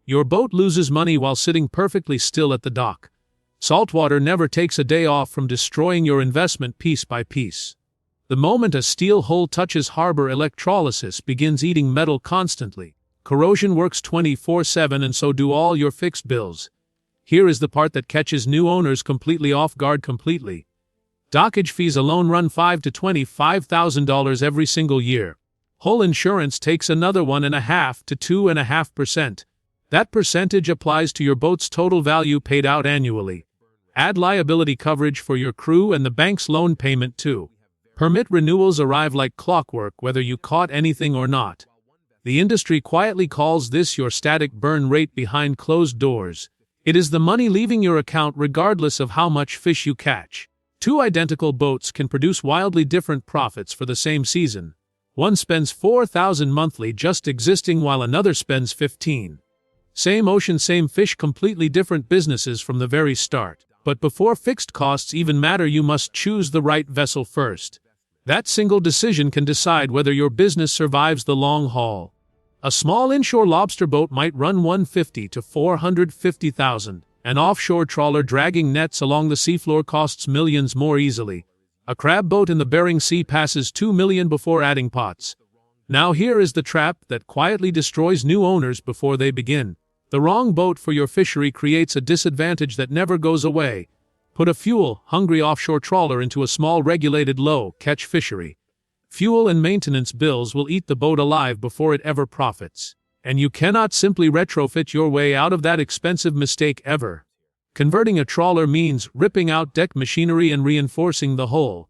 Your boat loses money while sitting perfectly still at the dock. Saltwater never takes a day off from destroying your investment piece by piece. The moment a steel hull touches harbor, electrolysis begins eating metal constantly. Corrosion works 24/7, and so do all your fixed bills. Here is the part that catches new owners completely off guard. Dockage fees alone run $5,000 to $25,000 every single year. Hull insurance takes another 1.5% to 2.5%. That percentage applies to your boat's total value paid out annually. Add liability coverage for your crew and the bank's loan payment too. Permit renewals arrive like clockwork whether you caught anything or not. The industry quietly calls this your static burn rate behind closed doors. It is the money leaving your account regardless of how much fish you catch. Two identical boats can produce wildly different profits for the same season. One spends $4,000 monthly just existing while another spends $15,000. Same ocean, same fish, completely different businesses from the very start. But before fixed costs even matter, you must choose the right vessel first. That single decision can decide whether your business survives the long haul. A small inshore lobster boat might run $150,000 to $450,000. An offshore trawler dragging nets along the seafloor costs millions more easily. A crab boat in the Bering Sea passes $2 million before adding pots. Now here is the trap that quietly destroys new owners before they begin. The wrong boat for your fishery creates a disadvantage that never goes away. Put a fuel-hungry offshore trawler into a small regulated low-catch fishery. Fuel and maintenance bills will eat the boat alive before it ever profits. And you cannot simply retrofit your way out of that expensive mistake ever. Converting a trawler means ripping out deck machinery and reinforcing the hull.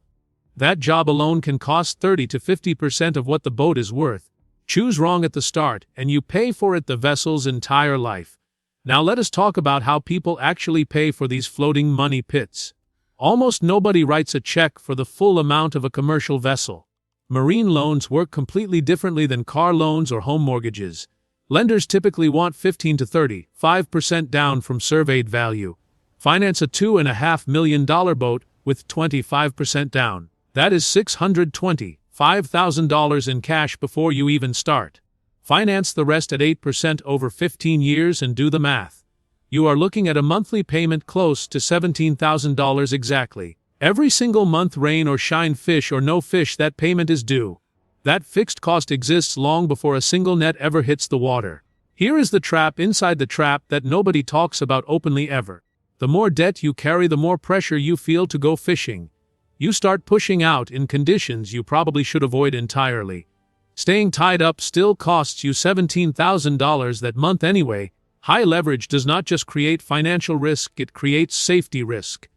That job alone can cost 30 to 50% of what the boat is worth. Choose wrong at the start, and you pay for it the vessel's entire life. Now let us talk about how people actually pay for these floating money pits. Almost nobody writes a check for the full amount of a commercial vessel. Marine loans work completely differently than car loans or home mortgages. Lenders typically want 15 to 35% down from surveyed value. Finance a $2.5 million boat with 25% down. That is $625,000 in cash before you even start. Finance the rest at 8% over 15 years and do the math. You are looking at a monthly payment close to $17,000 exactly. Every single month, rain or shine, fish or no fish, that payment is due. That fixed cost exists long before a single net ever hits the water. Here is the trap inside the trap that nobody talks about openly ever. The more debt you carry, the more pressure you feel to go fishing. You start pushing out in conditions you probably should avoid entirely. Staying tied up still costs you $17,000 that month anyway. High leverage does not just create financial risk, it creates safety risk.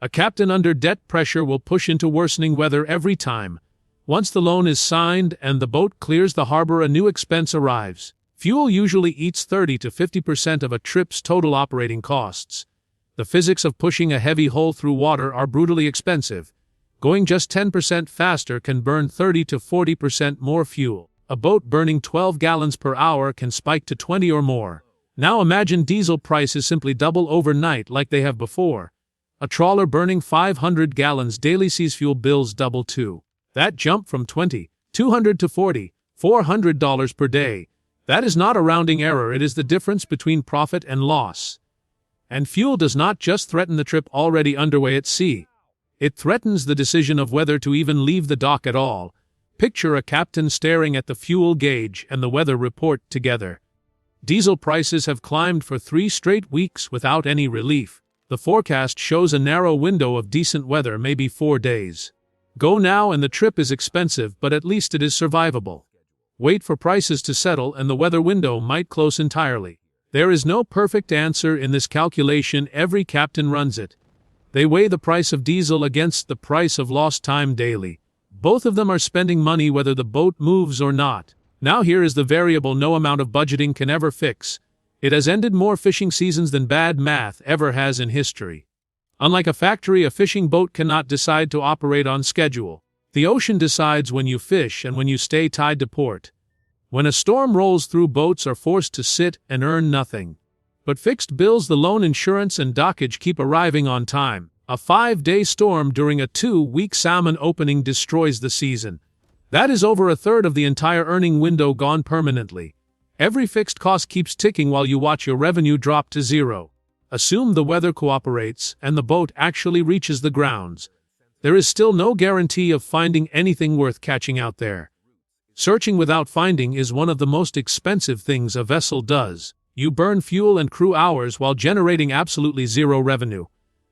A captain under debt pressure will push into worsening weather every time. Once the loan is signed and the boat clears the harbor, a new expense arrives. Fuel usually eats 30 to 50% of a trip's total operating costs. The physics of pushing a heavy hull through water are brutally expensive. Going just 10% faster can burn 30 to 40% more fuel. A boat burning 12 gallons per hour can spike to 20 or more. Now imagine diesel prices simply double overnight like they have before. A trawler burning 500 gallons daily sees fuel bills double too. That jump from $2,200 to $400 per day. That is not a rounding error, it is the difference between profit and loss. And fuel does not just threaten the trip already underway at sea. It threatens the decision of whether to even leave the dock at all. Picture a captain staring at the fuel gauge and the weather report together. Diesel prices have climbed for 3 straight weeks without any relief. The forecast shows a narrow window of decent weather, maybe 4 days. Go now and the trip is expensive, but at least it is survivable. Wait for prices to settle and the weather window might close entirely. There is no perfect answer in this calculation, every captain runs it. They weigh the price of diesel against the price of lost time daily. Both of them are spending money whether the boat moves or not. Now here is the variable no amount of budgeting can ever fix. It has ended more fishing seasons than bad math ever has in history. Unlike a factory, a fishing boat cannot decide to operate on schedule. The ocean decides when you fish and when you stay tied to port. When a storm rolls through, boats are forced to sit and earn nothing. But fixed bills, the loan, insurance, and dockage keep arriving on time. A 5-day storm during a 2-week salmon opening destroys the season. That is over a third of the entire earning window gone permanently. Every fixed cost keeps ticking while you watch your revenue drop to zero. Assume the weather cooperates and the boat actually reaches the grounds. There is still no guarantee of finding anything worth catching out there. Searching without finding is one of the most expensive things a vessel does. You burn fuel and crew hours while generating absolutely zero revenue.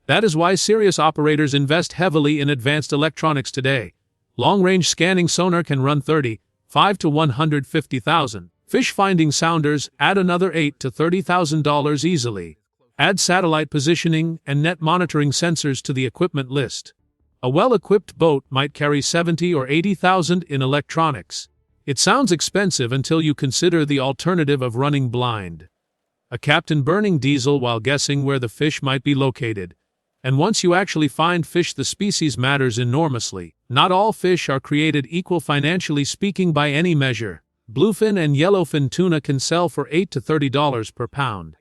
That is why serious operators invest heavily in advanced electronics today. Long-range scanning sonar can run $35,000 to $150,000. Fish-finding sounders add another $8,000 to $30,000 easily. Add satellite positioning and net monitoring sensors to the equipment list. A well-equipped boat might carry $70,000 or $80,000 in electronics. It sounds expensive until you consider the alternative of running blind. A captain burning diesel while guessing where the fish might be located. And once you actually find fish, the species matters enormously. Not all fish are created equal financially speaking by any measure. Bluefin and yellowfin tuna can sell for $8 to $30 per pound.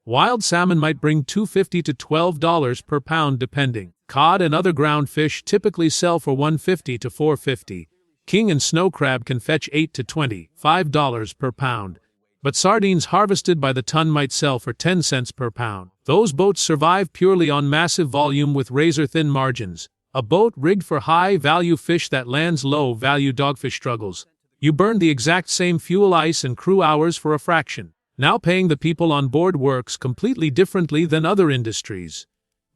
Wild salmon might bring $2.50 to $12 per pound depending. Cod and other ground fish typically sell for $1.50 to $4.50. King and snow crab can fetch $8 to $25 per pound. But sardines harvested by the ton might sell for 10 cents per pound. Those boats survive purely on massive volume with razor-thin margins. A boat rigged for high-value fish that lands low-value dogfish struggles. You burn the exact same fuel, ice, and crew hours for a fraction. Now paying the people on board works completely differently than other industries.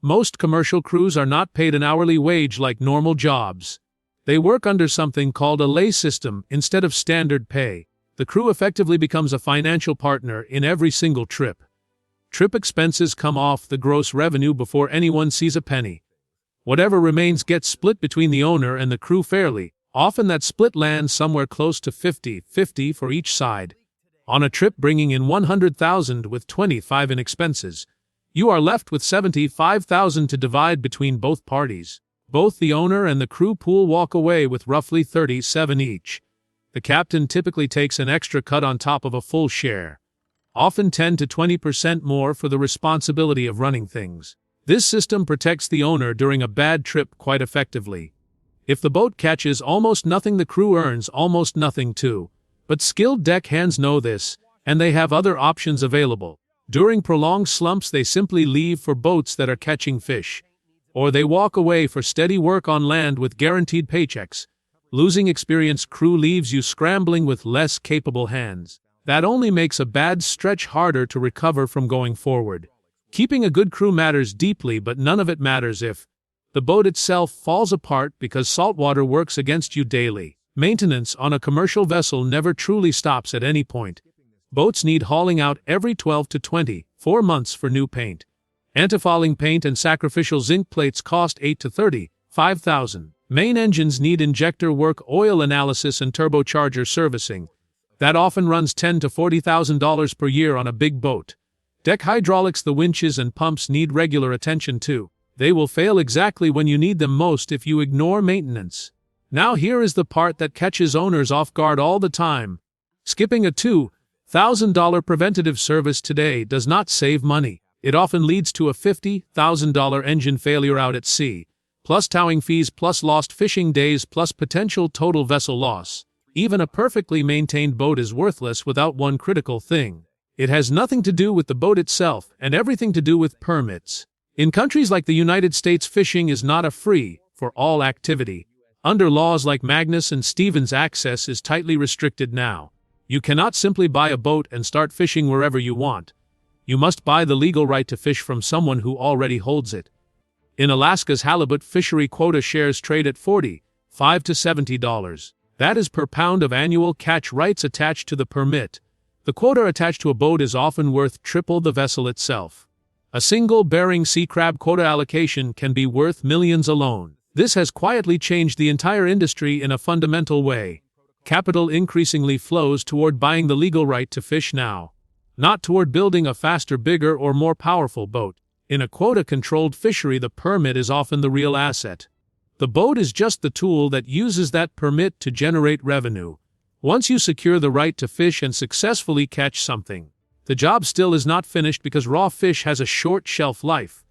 Most commercial crews are not paid an hourly wage like normal jobs. They work under something called a lay system instead of standard pay. The crew effectively becomes a financial partner in every single trip. Trip expenses come off the gross revenue before anyone sees a penny. Whatever remains gets split between the owner and the crew fairly. Often that split lands somewhere close to 50-50 for each side. On a trip bringing in $100,000 with $25,000 in expenses, you are left with $75,000 to divide between both parties. Both the owner and the crew pool walk away with roughly $37,000 each. The captain typically takes an extra cut on top of a full share, often 10 to 20% more for the responsibility of running things. This system protects the owner during a bad trip quite effectively. If the boat catches almost nothing, the crew earns almost nothing too. But skilled deckhands know this, and they have other options available. During prolonged slumps, they simply leave for boats that are catching fish. Or they walk away for steady work on land with guaranteed paychecks. Losing experienced crew leaves you scrambling with less capable hands. That only makes a bad stretch harder to recover from going forward. Keeping a good crew matters deeply, but none of it matters if the boat itself falls apart because saltwater works against you daily. Maintenance on a commercial vessel never truly stops at any point. Boats need hauling out every 12 to 24 months for new paint. Antifouling paint and sacrificial zinc plates cost $8,000 to $35,000. Main engines need injector work, oil analysis, and turbocharger servicing. That often runs $10,000 to $40,000 per year on a big boat. Deck hydraulics, the winches and pumps need regular attention too. They will fail exactly when you need them most if you ignore maintenance. Now here is the part that catches owners off guard all the time. Skipping a $2,000 preventative service today does not save money. It often leads to a $50,000 engine failure out at sea, plus towing fees, plus lost fishing days, plus potential total vessel loss. Even a perfectly maintained boat is worthless without one critical thing. It has nothing to do with the boat itself and everything to do with permits. In countries like the United States, fishing is not a free-for-all activity. Under laws like Magnus and Stevens, access is tightly restricted now. You cannot simply buy a boat and start fishing wherever you want. You must buy the legal right to fish from someone who already holds it. In Alaska's halibut fishery, quota shares trade at $45 to $70. That is per pound of annual catch rights attached to the permit. The quota attached to a boat is often worth triple the vessel itself. A single Bering Sea crab quota allocation can be worth millions alone. This has quietly changed the entire industry in a fundamental way. Capital increasingly flows toward buying the legal right to fish now, not toward building a faster, bigger, or more powerful boat. In a quota-controlled fishery, the permit is often the real asset. The boat is just the tool that uses that permit to generate revenue. Once you secure the right to fish and successfully catch something, the job still is not finished because raw fish has a short shelf life.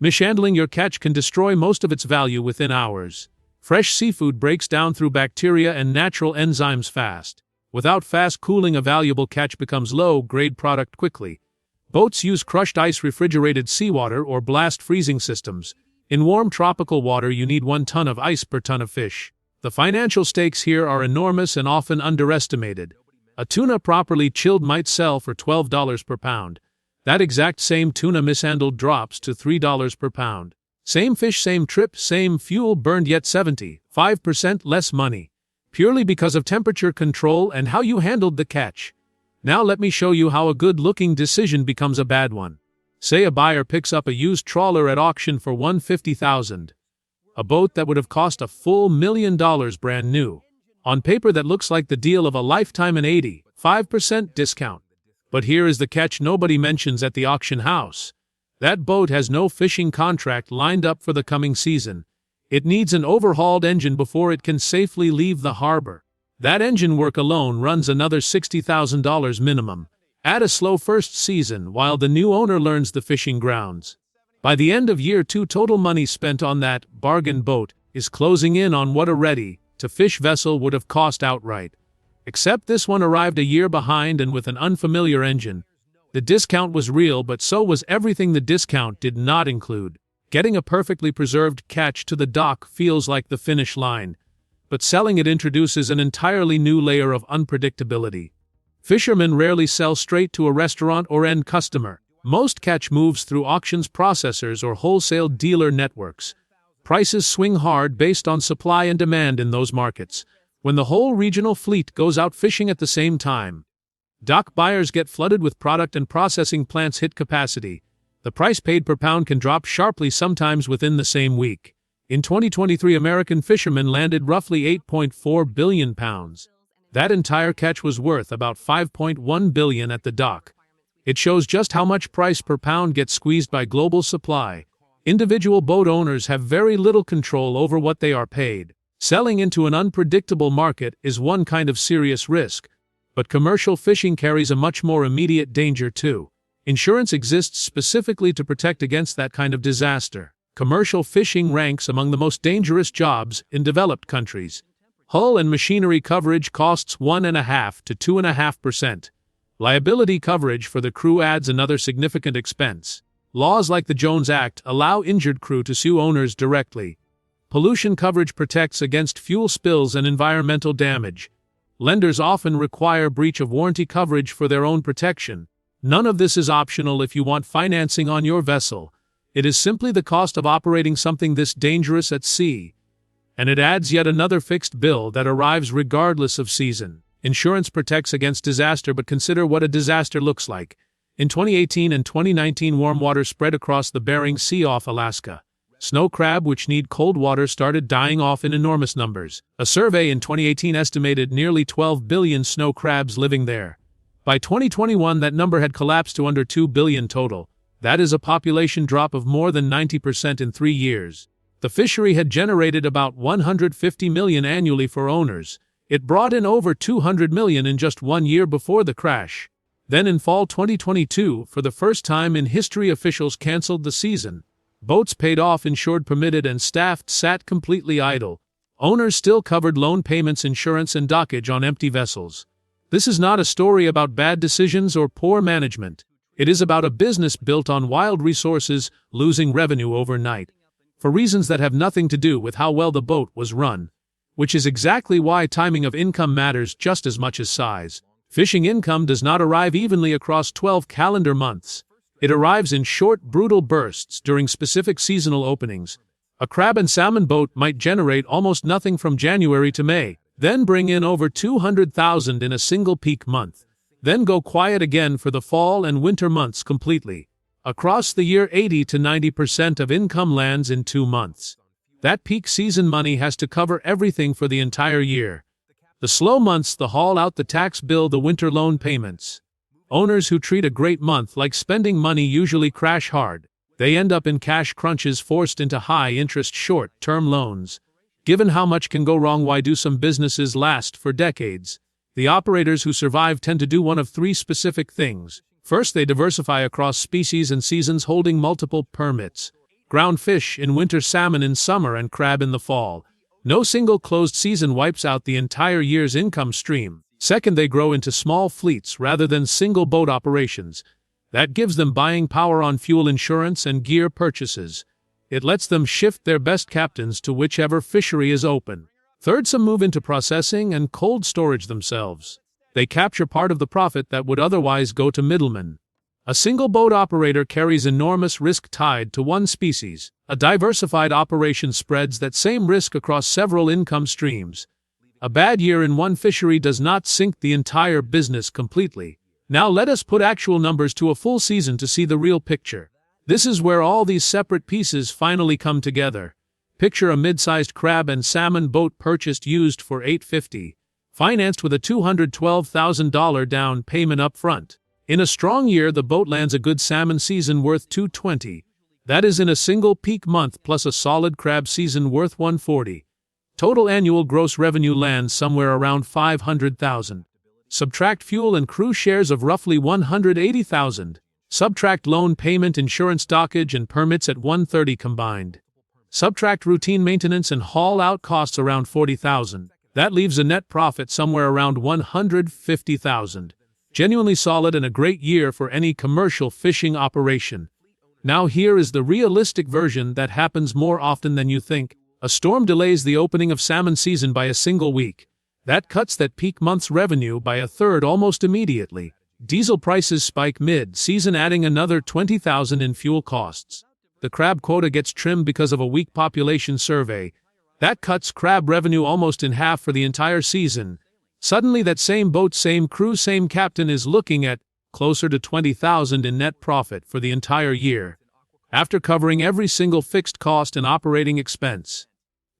Mishandling your catch can destroy most of its value within hours. Fresh seafood breaks down through bacteria and natural enzymes fast. Without fast cooling, a valuable catch becomes low-grade product quickly. Boats use crushed ice, refrigerated seawater, or blast freezing systems. In warm tropical water, you need 1 ton of ice per ton of fish. The financial stakes here are enormous and often underestimated. A tuna properly chilled might sell for $12 per pound. That exact same tuna mishandled drops to $3 per pound. Same fish, same trip, same fuel burned, yet 75% less money. Purely because of temperature control and how you handled the catch. Now let me show you how a good-looking decision becomes a bad one. Say a buyer picks up a used trawler at auction for $150,000. A boat that would have cost a full $1 million brand new. On paper that looks like the deal of a lifetime, an 85% discount. But here is the catch nobody mentions at the auction house. That boat has no fishing contract lined up for the coming season. It needs an overhauled engine before it can safely leave the harbor. That engine work alone runs another $60,000 minimum. Add a slow first season while the new owner learns the fishing grounds. By the end of year 2, total money spent on that bargain boat is closing in on what a ready-to-fish vessel would have cost outright. Except this one arrived a year behind and with an unfamiliar engine. The discount was real, but so was everything the discount did not include. Getting a perfectly preserved catch to the dock feels like the finish line, but selling it introduces an entirely new layer of unpredictability. Fishermen rarely sell straight to a restaurant or end customer. Most catch moves through auctions, processors, or wholesale dealer networks. Prices swing hard based on supply and demand in those markets. When the whole regional fleet goes out fishing at the same time, dock buyers get flooded with product and processing plants hit capacity. The price paid per pound can drop sharply, sometimes within the same week. In 2023, American fishermen landed roughly 8.4 billion pounds. That entire catch was worth about $5.1 billion at the dock. It shows just how much price per pound gets squeezed by global supply. Individual boat owners have very little control over what they are paid. Selling into an unpredictable market is one kind of serious risk, but commercial fishing carries a much more immediate danger too. Insurance exists specifically to protect against that kind of disaster. Commercial fishing ranks among the most dangerous jobs in developed countries. Hull and machinery coverage costs 1.5% to 2.5%. Liability coverage for the crew adds another significant expense. Laws like the Jones Act allow injured crew to sue owners directly. Pollution coverage protects against fuel spills and environmental damage. Lenders often require breach of warranty coverage for their own protection. None of this is optional if you want financing on your vessel. It is simply the cost of operating something this dangerous at sea. And it adds yet another fixed bill that arrives regardless of season. Insurance protects against disaster, but consider what a disaster looks like. In 2018 and 2019, warm water spread across the Bering Sea off Alaska. Snow crab, which need cold water, started dying off in enormous numbers. A survey in 2018 estimated nearly 12 billion snow crabs living there. By 2021, that number had collapsed to under 2 billion total. That is a population drop of more than 90% in 3 years. The fishery had generated about $150 million annually for owners. It brought in over $200 million in just 1 year before the crash. Then in fall 2022, for the first time in history, officials canceled the season. Boats paid off, insured, permitted, and staffed sat completely idle. Owners still covered loan payments, insurance, and dockage on empty vessels. This is not a story about bad decisions or poor management. It is about a business built on wild resources losing revenue overnight, for reasons that have nothing to do with how well the boat was run. Which is exactly why timing of income matters just as much as size. Fishing income does not arrive evenly across 12 calendar months. It arrives in short, brutal bursts during specific seasonal openings. A crab and salmon boat might generate almost nothing from January to May, then bring in over $200,000 in a single peak month, then go quiet again for the fall and winter months completely. Across the year, 80 to 90% of income lands in 2 months. That peak season money has to cover everything for the entire year. The slow months, the haul out, the tax bill, the winter loan payments. Owners who treat a great month like spending money usually crash hard. They end up in cash crunches, forced into high-interest short-term loans. Given how much can go wrong, why do some businesses last for decades? The operators who survive tend to do one of 3 specific things. First, they diversify across species and seasons, holding multiple permits. Ground fish in winter, salmon in summer, and crab in the fall. No single closed season wipes out the entire year's income stream. Second, they grow into small fleets rather than single boat operations. That gives them buying power on fuel insurance and gear purchases. It lets them shift their best captains to whichever fishery is open. Third, some move into processing and cold storage themselves. They capture part of the profit that would otherwise go to middlemen. A single boat operator carries enormous risk tied to one species. A diversified operation spreads that same risk across several income streams. A bad year in one fishery does not sink the entire business completely. Now let us put actual numbers to a full season to see the real picture. This is where all these separate pieces finally come together. Picture a mid-sized crab and salmon boat purchased used for $850, financed with a $212,000 down payment up front. In a strong year, the boat lands a good salmon season worth $220. That is in a single peak month plus a solid crab season worth $140. Total annual gross revenue lands somewhere around $500,000. Subtract fuel and crew shares of roughly $180,000. Subtract loan payment, insurance, dockage, and permits at $130 combined. Subtract routine maintenance and haul-out costs around $40,000. That leaves a net profit somewhere around $150,000. Genuinely solid and a great year for any commercial fishing operation. Now here is the realistic version that happens more often than you think. A storm delays the opening of salmon season by a single week. That cuts that peak month's revenue by a third almost immediately. Diesel prices spike mid-season, adding another $20,000 in fuel costs. The crab quota gets trimmed because of a weak population survey. That cuts crab revenue almost in half for the entire season. Suddenly that same boat, same crew, same captain is looking at closer to $20,000 in net profit for the entire year, after covering every single fixed cost and operating expense.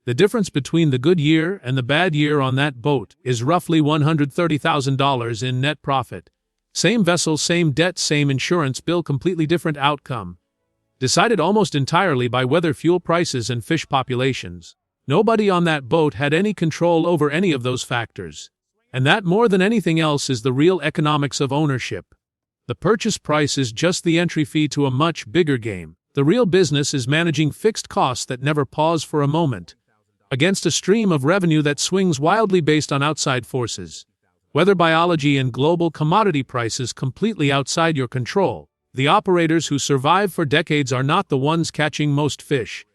The difference between the good year and the bad year on that boat is roughly $130,000 in net profit. Same vessel, same debt, same insurance bill, completely different outcome. Decided almost entirely by weather, fuel prices, and fish populations. Nobody on that boat had any control over any of those factors. And that, more than anything else, is the real economics of ownership. The purchase price is just the entry fee to a much bigger game. The real business is managing fixed costs that never pause for a moment, against a stream of revenue that swings wildly based on outside forces. Weather biology and global commodity prices completely outside your control. The operators who survive for decades are not the ones catching most fish.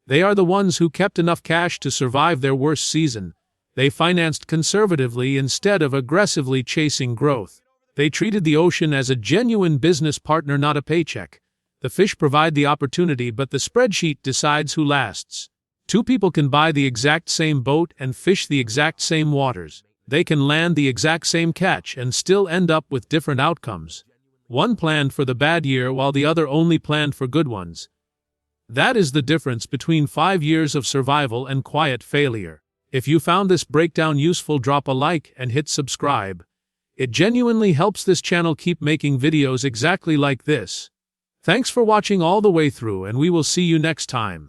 They are the ones who kept enough cash to survive their worst season. They financed conservatively instead of aggressively chasing growth. They treated the ocean as a genuine business partner, not a paycheck. The fish provide the opportunity, but the spreadsheet decides who lasts. Two people can buy the exact same boat and fish the exact same waters. They can land the exact same catch and still end up with different outcomes. One planned for the bad year while the other only planned for good ones. That is the difference between 5 years of survival and quiet failure. If you found this breakdown useful, drop a like and hit subscribe. It genuinely helps this channel keep making videos exactly like this. Thanks for watching all the way through, and we will see you next time.